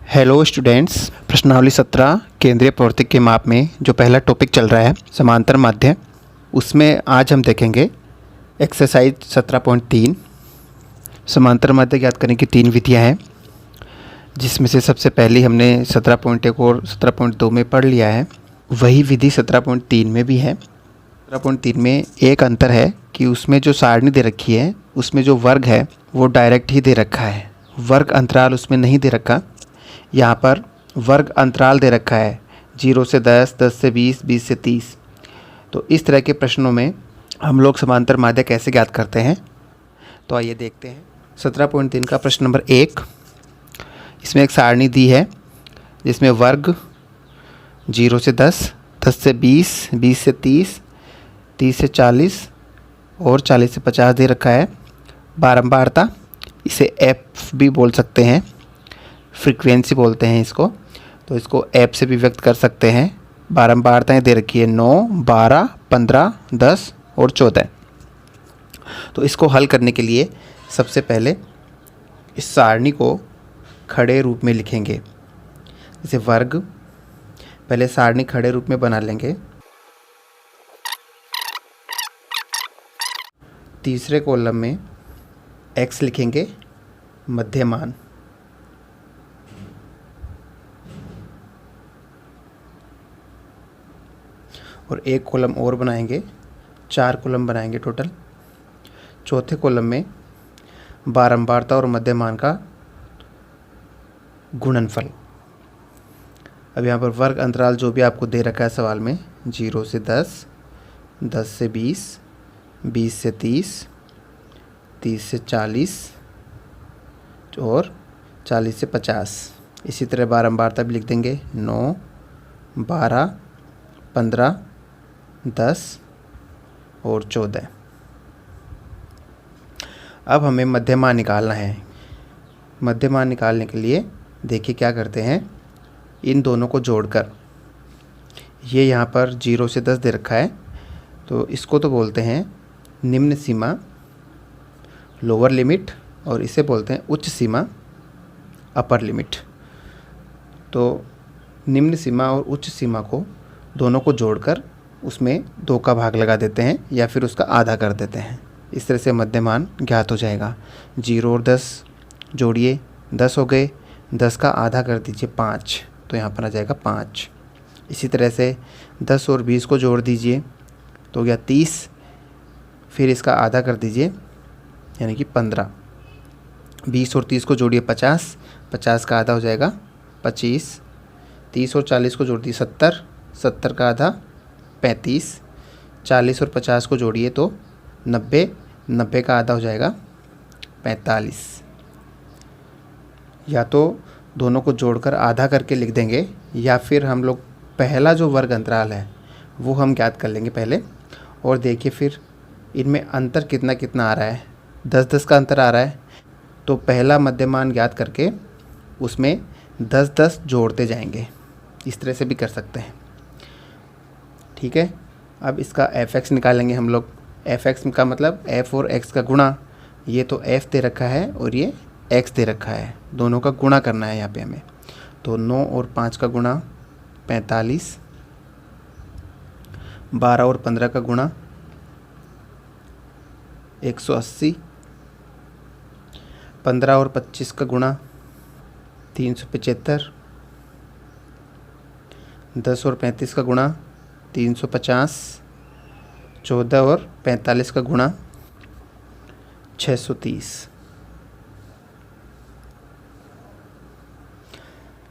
Hello students, प्रश्नावली 17 केंद्रीय प्रवृत्ति के माप में जो पहला टॉपिक चल रहा है समांतर माध्य, उसमें आज हम देखेंगे एक्सरसाइज 17.3। समांतर माध्य ज्ञात करने की 3 विधियां हैं, जिसमें से सबसे पहली हमने 17.1 और 17.2 में पढ़ लिया है। वही विधि 17.3 में भी है। 17.3 में एक अंतर है कि उसमें जो सारणी दे रखी है उसमें जो वर्ग है वो डायरेक्ट ही दे रखा है, वर्ग अंतराल उसमें नहीं दे रखा। यहाँ पर वर्ग अंतराल दे रखा है 0 से 10, 10 से 20, 20 से 30। तो इस तरह के प्रश्नों में हम लोग समांतर माध्य कैसे ज्ञात करते हैं, तो आइए देखते हैं। 17.3 का प्रश्न नंबर 1, इसमें एक सारणी दी है जिसमें वर्ग 0 से 10, 10 से 20, 20 से 30, 30 से 40 और 40 से 50 दे रखा है। बारंबारता, इसे एफ भी बोल सकते हैं, फ्रीक्वेंसी बोलते हैं इसको, तो इसको एफ से भी व्यक्त कर सकते हैं। बारंबारताएं दे रखी है 9, 12, 15, 10 और 14। तो इसको हल करने के लिए सबसे पहले इस सारणी को खड़े रूप में लिखेंगे। जैसे वर्ग, पहले सारणी खड़े रूप में बना लेंगे। तीसरे कॉलम में x लिखेंगे, मध्यमान। और एक कॉलम और बनाएंगे, 4 कॉलम बनाएंगे टोटल। चौथे कॉलम में बारंबारता और मध्यमान का गुणनफल। अब यहाँ पर वर्ग अंतराल जो भी आपको दे रखा है सवाल में, 0 से 10, 10 से 20, 20 से 30, 30 से 40 और 40 से 50। इसी तरह बारंबारता भी लिख देंगे 9, 12, 15, 10 और 14। अब हमें मध्यमान निकालना है। मध्यमान निकालने के लिए देखिए क्या करते हैं, इन दोनों को जोड़कर, ये यहाँ पर 0 से 10 दे रखा है, तो इसको तो बोलते हैं निम्न सीमा, लोअर लिमिट, और इसे बोलते हैं उच्च सीमा, अपर लिमिट। तो निम्न सीमा और उच्च सीमा को दोनों को जोड़कर उसमें 2 का भाग लगा देते हैं या फिर उसका आधा कर देते हैं। इस तरह से मध्यमान ज्ञात हो जाएगा। 0 और 10 जोड़िए, 10 हो गए, 10 का आधा कर दीजिए 5, तो यहाँ पर आ जाएगा 5। इसी तरह से 10 और 20 को जोड़ दीजिए तो गया 30, फिर इसका आधा कर दीजिए यानी कि 15। 20 और 30 को जोड़िए 50, 50 का आधा हो जाएगा 25। 30 और 40 को जोड़ दिए 70, 70 का आधा 35। 40 और 50 को जोड़िए तो 90, 90 का आधा हो जाएगा 45। या तो दोनों को जोड़कर आधा करके लिख देंगे, या फिर हम लोग पहला जो वर्ग अंतराल है वो हम ज्ञात कर लेंगे पहले। और देखिए फिर इनमें अंतर कितना कितना आ रहा है, 10-10 का अंतर आ रहा है। तो पहला मध्यमान ज्ञात करके उसमें 10-10 जोड़ते जाएंगे। इस तरह से भी कर सकते हैं, ठीक है। अब इसका fx निकालेंगे हम लोग। fx का मतलब f और x का गुणा। ये तो f दे रखा है और ये x दे रखा है, दोनों का गुणा करना है यहाँ पे हमें। तो 9 और 5 का गुणा 45, 12 और 15 का गुणा 180, 15 और 25 का गुणा 375, 10 और 35 का गुणा 350, 14 और 45 का गुणा 630।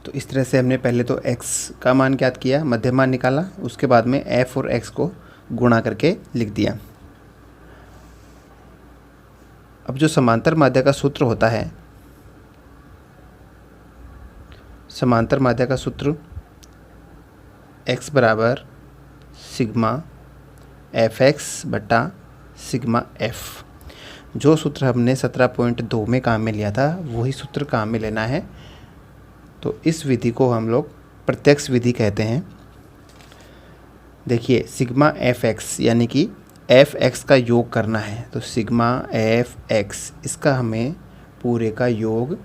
तो इस तरह से हमने पहले तो x का मान ज्ञात किया, मध्यमान निकाला, उसके बाद में f और x को गुणा करके लिख दिया। अब जो समांतर माध्य का सूत्र होता है, समांतर माध्य का सूत्र x बराबर सिग्मा fx बटा सिग्मा f। जो सूत्र हमने 17.2 में काम में लिया था वही सूत्र काम में लेना है। तो इस विधि को हम लोग प्रत्यक्ष विधि कहते हैं। देखिए सिग्मा fx यानी कि fx का योग करना है, तो सिग्मा fx इसका हमें पूरे का योग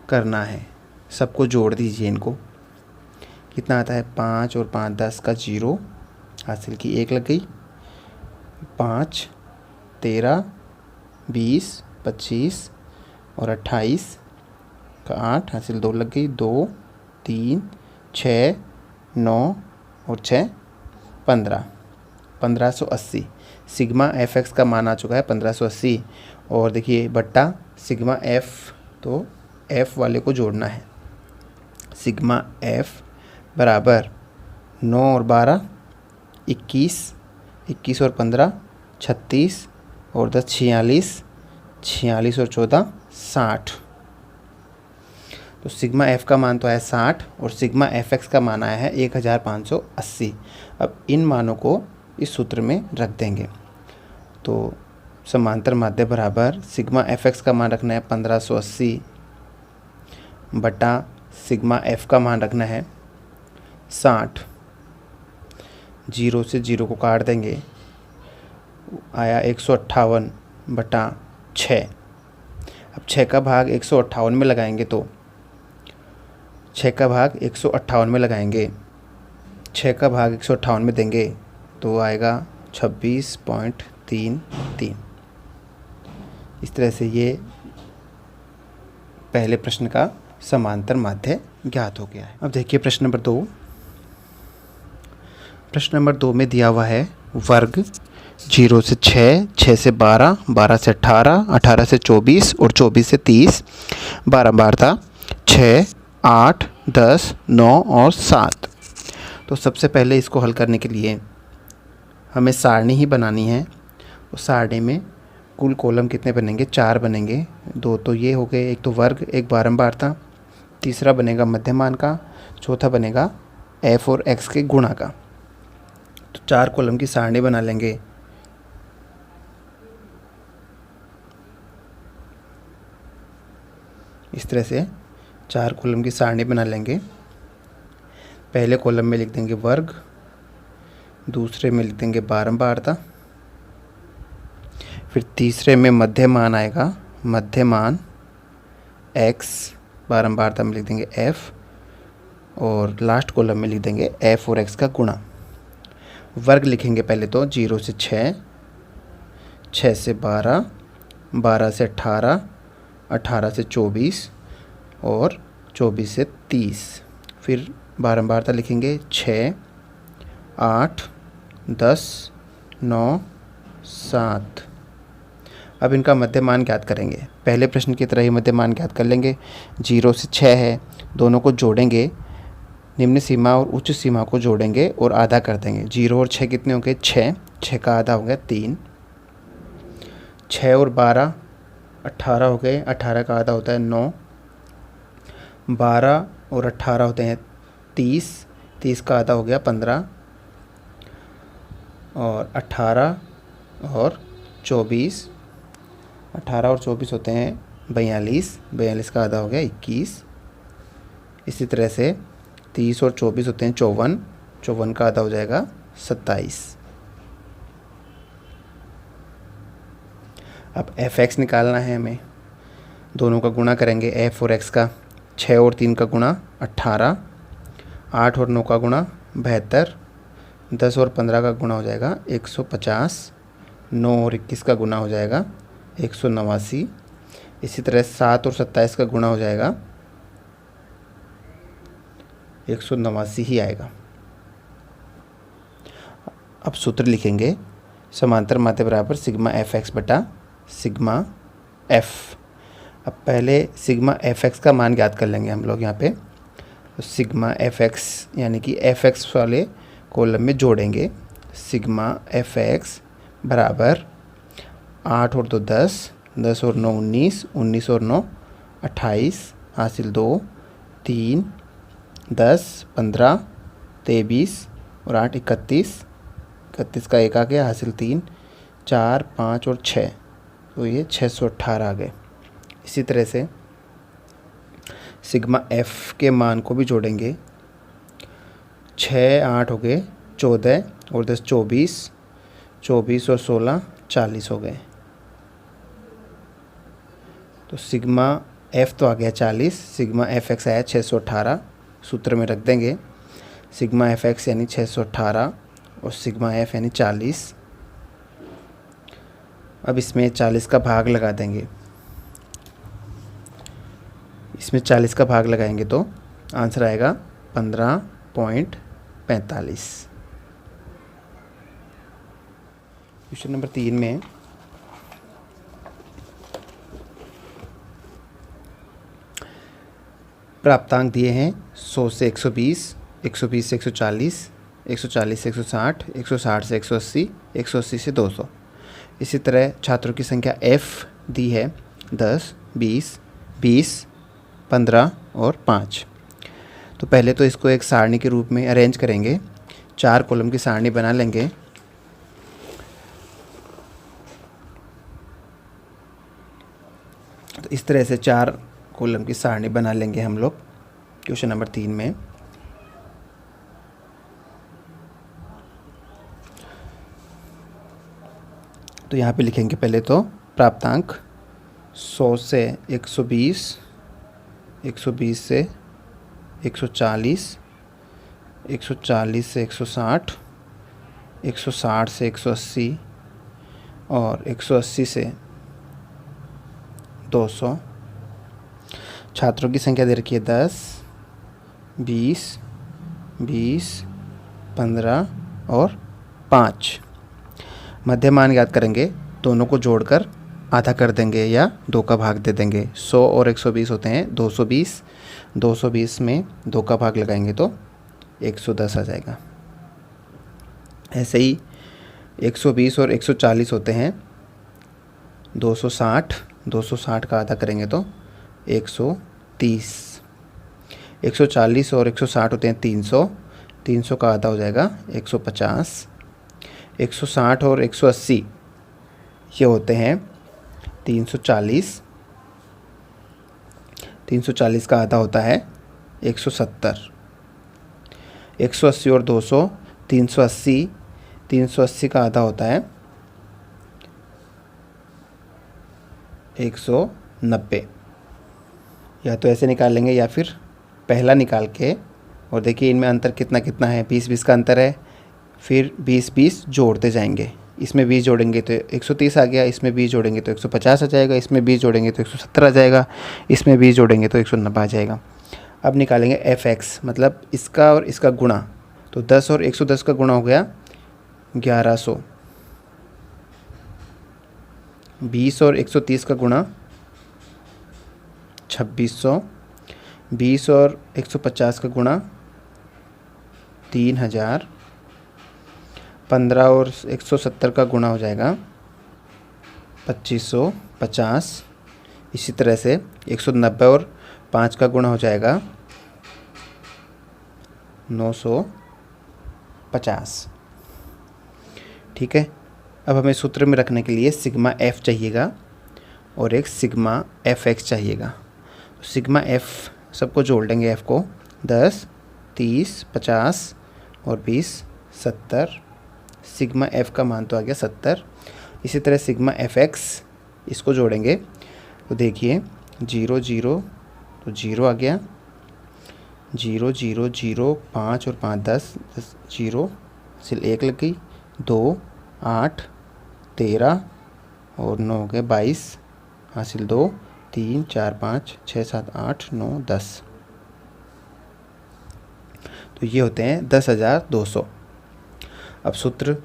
करना है। सबको जोड़ दीजिए इनको। कितना आता है 5 और 5 10 का 0 हासिल की 1 लग गई। 5 13 20 25 और 28 का 8 हासिल 2 लग गई। 2 3 6 9 और 6 15 1580 सिग्मा एफ एक्स का मान आ चुका है 1580। और देखिए बट्टा सिग्मा एफ, तो एफ वाले को जोड़ना है। सिग्मा एफ बराबर 9 और 12 21, 21 और 15 36 और 10 46, 46 और 14 60। तो सिग्मा एफ का मान तो है 60 और सिग्मा एफ एक्स का मान आया है 1580। अब इन मानों को इस सूत्र में रख देंगे। तो समांतर माध्य बराबर सिग्मा एफ एक्स का मान रखना है 1580 बटा सिग्मा एफ का मान रखना है 60। 0 से 0 को काट देंगे, आया 158 बटा 6। अब 6 का भाग 158 में लगाएंगे तो 6 का भाग 158 में लगाएंगे, 6 का भाग 158 में देंगे तो आएगा 26.33। इस तरह से ये पहले प्रश्न का समांतर माध्य ज्ञात हो गया है। अब देखिए प्रश्न नंबर 2। प्रश्न नंबर 2 में दिया हुआ है वर्ग 0 से 6, 6 से 12, 12 से 18, 18 से 24 और 24 से 30, 12 12 6, 8, 10, 9 और 7। तो सबसे पहले इसको हल करने के लिए हमें सारणी ही बनानी है। उस सारणी में कुल कॉलम कितने बनेंगे? 4 बनेंगे। 2 तो ये हो गए, एक तो वर्ग, एक बारंबारता, तीसरा बनेगा मध्यमान का, चौथा बनेगा एफ और एक्स के गुणा का। तो 4 कॉलम की सारणी बना लेंगे। इस तरह से 4 कॉलम की सारणी बना लेंगे। पहले कॉलम में लिख देंगे वर्ग, दूसरे में लिख देंगे बारंबारता, फिर तीसरे में मध्यमान आएगा, मध्यमान x, बारंबारता में लिख देंगे f, और लास्ट कॉलम में लिख देंगे f और x का गुणा। वर्ग लिखेंगे पहले तो 0 से 6, 6 से 12, 12 से 18, 18 से 24 और 24 से 30। फिर बारंबारता लिखेंगे 6, 8, 10, 9, 7। अब इनका मध्यमान ज्ञात करेंगे। पहले प्रश्न की तरह ही मध्यमान ज्ञात कर लेंगे। 0 से 6 है, दोनों को जोड़ेंगे, निम्न सीमा और उच्च सीमा को जोड़ेंगे और आधा कर देंगे। 0 और 6 कितने होंगे? 6, 6 का आधा हो गया 3। 6 और 12 18 हो गए, 18 का आधा होता है 9। 12 और 18 होते हैं 30, 30 का आधा हो गया 15। और 18 और 24, 18 और 24 होते हैं 42, 42 का आधा हो गया 21। इसी तरह से 30 और 24 होते हैं 54, 54 का आधा हो जाएगा 27। अब एफ एक्स निकालना है हमें। दोनों का गुणा करेंगे, एफ और एक्स का। 6 और 3 का गुणा 18, 8 और 9 का गुणा 72, 10 और 15 का गुणा हो जाएगा 150, 9 और 21 का गुणा हो जाएगा 189। इसी तरह 7 और 27 का गुणा हो जाएगा 189 ही आएगा। अब सूत्र लिखेंगे समांतर माध्य बराबर सिग्मा एफ एक्स बटा सिग्मा एफ। अब पहले सिग्मा एफ एक्स का मान ज्ञात कर लेंगे हम लोग यहाँ पे। तो सिग्मा एफ एक्स यानी कि एफ एक्स वाले कॉलम में जोड़ेंगे। सिग्मा एफ एक्स बराबर 8 और 2 10, 10 और 9 19, 19 और 9 28, हासिल 2, 3, 10, 15, 23 और 8 31, 31 का 1 आ गया, हासिल 3, 4, 5 और 6, तो ये 618 आ गए। इसी तरह से सिग्मा एफ के मान को भी जोड़ेंगे। 6 8 हो गए 14 और 10 24, 24 और 16 40 हो गए। तो सिग्मा एफ़ तो आ गया 40, सिग्मा एफ एक्स आया 618, सूत्र में रख देंगे सिग्मा एफ एक्स यानी 618 और सिग्मा एफ यानी 40। अब इसमें 40 का भाग लगा देंगे, इसमें 40 का भाग लगाएंगे तो आंसर आएगा 15.45। क्वेश्चन नंबर 3 में प्राप्तांक दिए हैं 100 से 120, 120 से 140, 140 से 160, 160 से 180, 180 से 200। इसी तरह छात्रों की संख्या F दी है 10, 20, 20, 15 और 5। तो पहले तो इसको एक सारणी के रूप में अरेंज करेंगे, 4 कॉलम की सारणी बना लेंगे। तो इस तरह से 4 कॉलम की सारणी बना लेंगे हम लोग क्वेश्चन नंबर 3 में। तो यहाँ पे लिखेंगे पहले तो प्राप्तांक 100 से 120, 120 से 140, 140 से 160, 160 से 180 और 180 से 200। छात्रों की संख्या दे रखी है 10, 20, 20, 15 और 5। मध्यमान याद करेंगे, दोनों को जोड़कर आधा कर देंगे या 2 का भाग दे देंगे। 100 और 120 होते हैं 220, 220 में 2 का भाग लगाएंगे तो 110 आ जाएगा। ऐसे ही 120 और 140 होते हैं 260, 260 का आधा करेंगे तो 130। 140 और 160 होते हैं 300, 300 का आधा हो जाएगा 150। 160 और 180 ये होते हैं 340, 340 का आधा होता है 170। 180 और 200, 380, 380 का आधा होता है 190। या तो ऐसे निकाल लेंगे या फिर पहला निकाल के, और देखिए इनमें अंतर कितना कितना है, 20-20 का अंतर है। फिर 20-20 जोड़ते जाएंगे, इसमें 20 जोड़ेंगे तो 130 आ गया, इसमें 20 जोड़ेंगे तो 150 आ जाएगा, इसमें 20 जोड़ेंगे तो 170 आ जाएगा, इसमें 20 जोड़ेंगे तो 190 आ जाएगा। अब निकालेंगे एफ एक्स, मतलब इसका और इसका गुणा। तो 10 और 110 का गुणा हो गया 1100, 20 और 130 का गुणा 2600, 20 और 150 का गुणा 3000, 15 और 170 का गुणा हो जाएगा 2550। इसी तरह से 190 और 5 का गुणा हो जाएगा 950। ठीक है। अब हमें सूत्र में रखने के लिए सिग्मा एफ चाहिएगा और एक सिग्मा एफ एक्स चाहिएगा। तो सिग्मा एफ सबको जोड़ लेंगे, एफ को 10, 30, 50 और 20, 70। सिग्मा एफ का मान तो आ गया 70। इसी तरह सिग्मा एफ एक्स इसको जोड़ेंगे तो देखिए 0 0 तो 0 आ गया, 0 0 0, 5 और 5 10, 0 सिल 1 लग गई, 2 8 13 और 9 हो गए 22, हासिल 2 3 4 5 6 7 8 9 10। तो ये होते हैं 10,200। अब सूत्र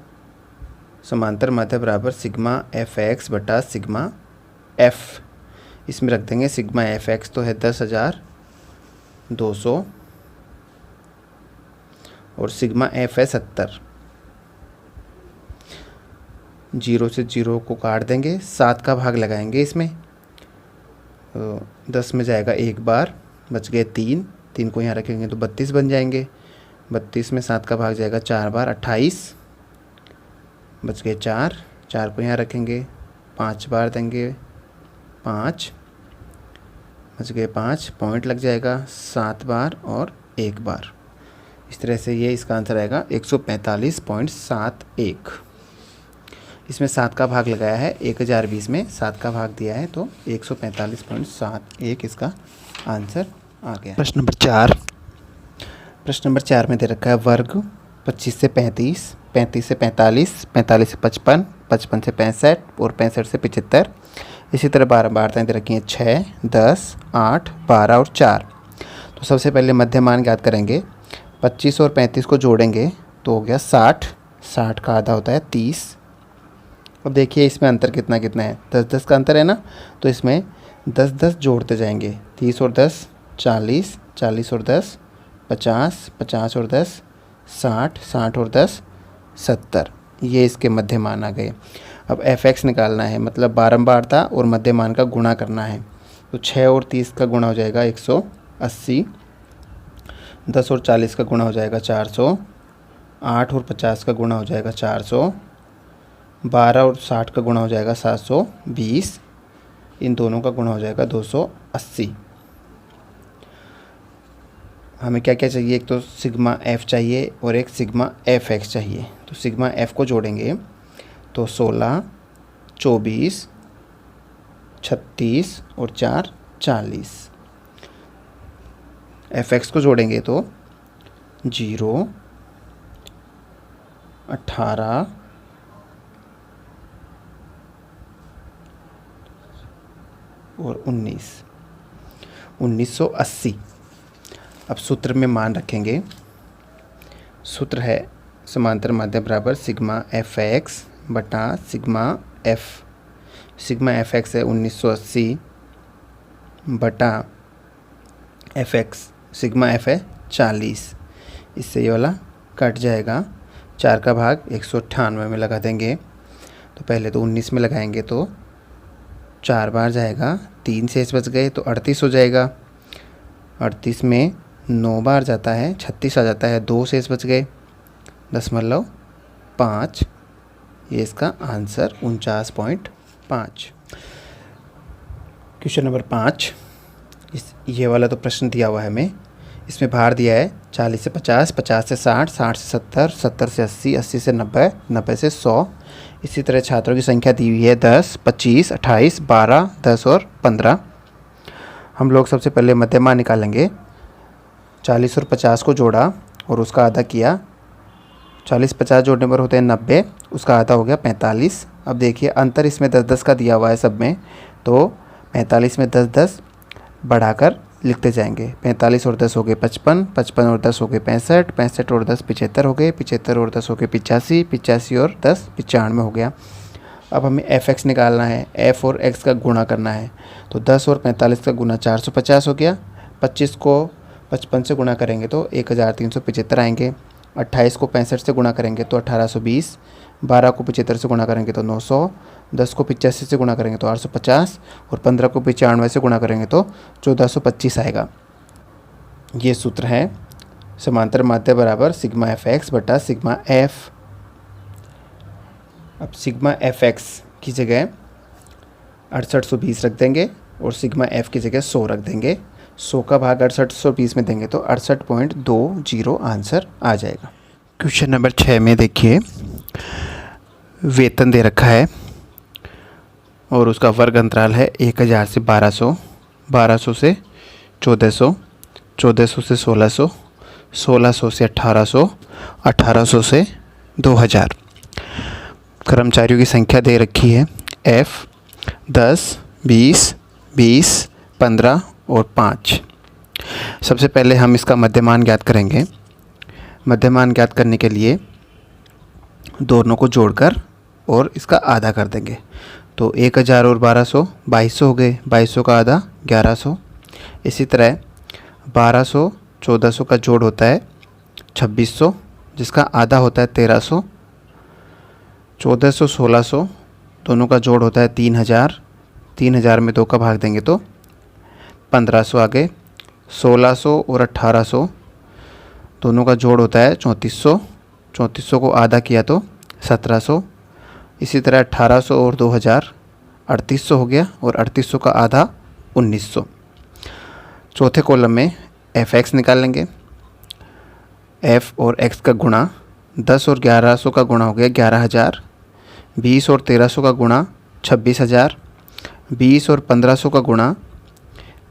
समांतर माध्य बराबर सिग्मा एफ एक्स बटा सिग्मा एफ, इसमें रख देंगे सिग्मा एफ एक्स तो है 10,200 और सिग्मा एफ है 70। 0 से 0 को काट देंगे, 7 का भाग लगाएंगे इसमें, तो 10 में जाएगा एक बार, बच गए 3, 3 को यहाँ रखेंगे तो 32 बन जाएंगे। 32 में 7 का भाग जाएगा 4 बार, 28, बच गए 4, 4 को यहाँ रखेंगे, 5 बार देंगे 5, बच गए 5, पॉइंट लग जाएगा 7 बार और 1 बार। इस तरह से ये इसका आंसर आएगा 145.71। इसमें 7 का भाग लगाया है, 1020 में 7 का भाग दिया है तो 145.71 इसका आंसर आ गया। प्रश्न नंबर 4 में दे रखा है वर्ग 25 से 35, 35 से 45, 45 से 55, 55 से 65 और 65 से 75। इसी तरह 12 बारताएँ दे रखी हैं 6, 10, 8, 12 और 4। तो सबसे पहले मध्यमान ज्ञात करेंगे। 25 और 35 को जोड़ेंगे तो हो गया 60, 60 का आधा होता है 30। अब देखिए इसमें अंतर कितना कितना है, 10-10 का अंतर है ना, तो इसमें 10-10 जोड़ते जाएंगे। 30 और 10 40, 40 और 10 50, 50 और 10 60, 60 और 10 70। ये इसके मध्यमान आ गए। अब fx निकालना है, मतलब बारंबारता और मध्यमान का गुणा करना है। तो 6 और 30 का गुणा हो जाएगा 180, 10 और 40 का गुणा हो जाएगा 400, 8 और 50 का गुणा हो जाएगा 400, 12 और 60 का गुणा हो जाएगा 720, इन दोनों का गुणा हो जाएगा 280। हमें क्या क्या चाहिए, एक तो सिग्मा एफ चाहिए और एक सिग्मा एफ एक्स चाहिए। तो सिग्मा एफ को जोड़ेंगे तो 16, 24, 36 और 4 40। एफ एक्स को जोड़ेंगे तो 0, 18, और 1980। अब सूत्र में मान रखेंगे। सूत्र है समांतर माध्य बराबर सिग्मा एफ एक्स बटा sigma F. Sigma F x है 1980 बटा एफ एक्स, सिग्मा एफ है 40। इससे ये वाला कट जाएगा। 4 का भाग 198 में लगा देंगे। तो पहले तो 19 में लगाएंगे तो 4 बार जाएगा, 3 शेष बच गए तो 38 हो जाएगा। 38 में 9 बार जाता है 36 आ जाता है, 2 शेष बच गए 0.5। ये इसका आंसर 49.5। क्वेश्चन नंबर 5, ये वाला तो प्रश्न दिया हुआ है हमें। इसमें भार दिया है 40 से 50, 50 से 60, 60 से 70, 70 से 80, 80 से 90, 90 से 100। इसी तरह छात्रों की संख्या दी हुई है 10, 25, 28, 12, 10 और 15। हम लोग सबसे पहले मध्यमान निकालेंगे। 40 और 50 को जोड़ा और उसका आधा किया। 40-50 जोड़ने पर होते हैं 90, उसका आधा हो गया 45। अब देखिए अंतर इसमें 10-10 का दिया हुआ है सब में, तो 45 में 10-10 बढ़ाकर लिखते जाएंगे। 45 और 10 हो गए 55, 55 और 10 हो गए 65, 65 और 10 75 हो गए, 75 और 10 हो गए 85, 85 और 10 95 हो गया। अब हमें एफ एक्स निकालना है, एफ और एक्स का गुणा करना है। तो 10 और 45 का गुणा 450 हो गया। 25 को 55 से गुणा करेंगे तो 1375 आएंगे। 28 को 65 से गुणा करेंगे तो 1820, 12 को 75 से गुणा करेंगे तो 900, 10 को 85 से गुणा करेंगे तो 850 और 15 को 95 से गुणा करेंगे तो 1425 आएगा। ये सूत्र है समांतर माध्य बराबर सिग्मा एफ एक्स बटा सिग्मा एफ। अब सिग्मा एफ एक्स की जगह 6820 रख देंगे और सिग्मा एफ की जगह 100 रख देंगे। 100 का भाग 6820 में देंगे तो 68.20 आंसर आ जाएगा। क्वेश्चन नंबर 6 में देखिए वेतन दे रखा है और उसका वर्ग अंतराल है 1000 से 1200, 1200 से 1400, 1400 से 1600, 1600 से 1800, 1800 से 2000। कर्मचारियों की संख्या दे रखी है F 10, 20, 20, 15 और 5। सबसे पहले हम इसका मध्यमान ज्ञात करेंगे। मध्यमान ज्ञात करने के लिए दोनों को जोड़कर और इसका आधा कर देंगे। तो 1000 और 1200 2200 हो गए, 2200 का आधा 1100। इसी तरह 1200 1400 का जोड़ होता है 2600, जिसका आधा होता है 1300। 1400 1600 दोनों का जोड़ होता है 3000, 3000 में 2 का भाग देंगे तो 1500 आ गए। 1600 और 1800 दोनों का जोड़ होता है 3400, 3400 को आधा किया तो 1700। इसी तरह 1800 और 2000 3800 हो गया और 3800 का आधा 1900। चौथे कॉलम में एफ एक्स निकाल लेंगे। एफ और एक्स का गुणा 10 और 1100 का गुणा हो गया 11000, 20 और 1300 का गुणा 26,000, 20 और 1500 का गुणा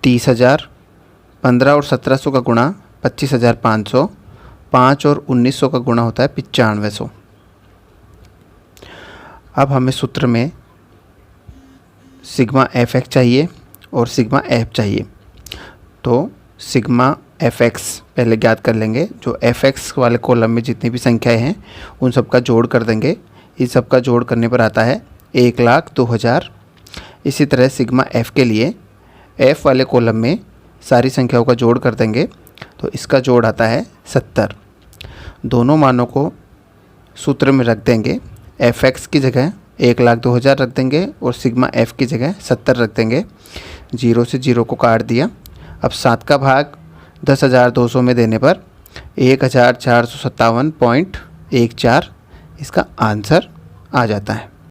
30,000, 15 और 1700 का गुणा 25,500, 5 और 1900 का गुणा होता है 9500। अब हमें सूत्र में सिग्मा एफ एक्स चाहिए और सिग्मा एफ चाहिए। तो सिग्मा एफ एक्स पहले ज्ञात कर लेंगे। जो एफ एक्स वाले कॉलम में जितनी भी संख्याएं हैं उन सब का जोड़ कर देंगे। इस सब का जोड़ करने पर आता है 1,02,000। इसी तरह सिग्मा एफ के लिए एफ वाले कॉलम में सारी संख्याओं का जोड़ कर देंगे तो इसका जोड़ आता है 70। दोनों मानों को सूत्र में रख देंगे। एफ एक्स की जगह 1,02,000 रख देंगे और सिग्मा एफ की जगह 70 रख देंगे। 0 से 0 को काट दिया। अब 7 का भाग 10,200 में देने पर 1,457.14 इसका आंसर आ जाता है।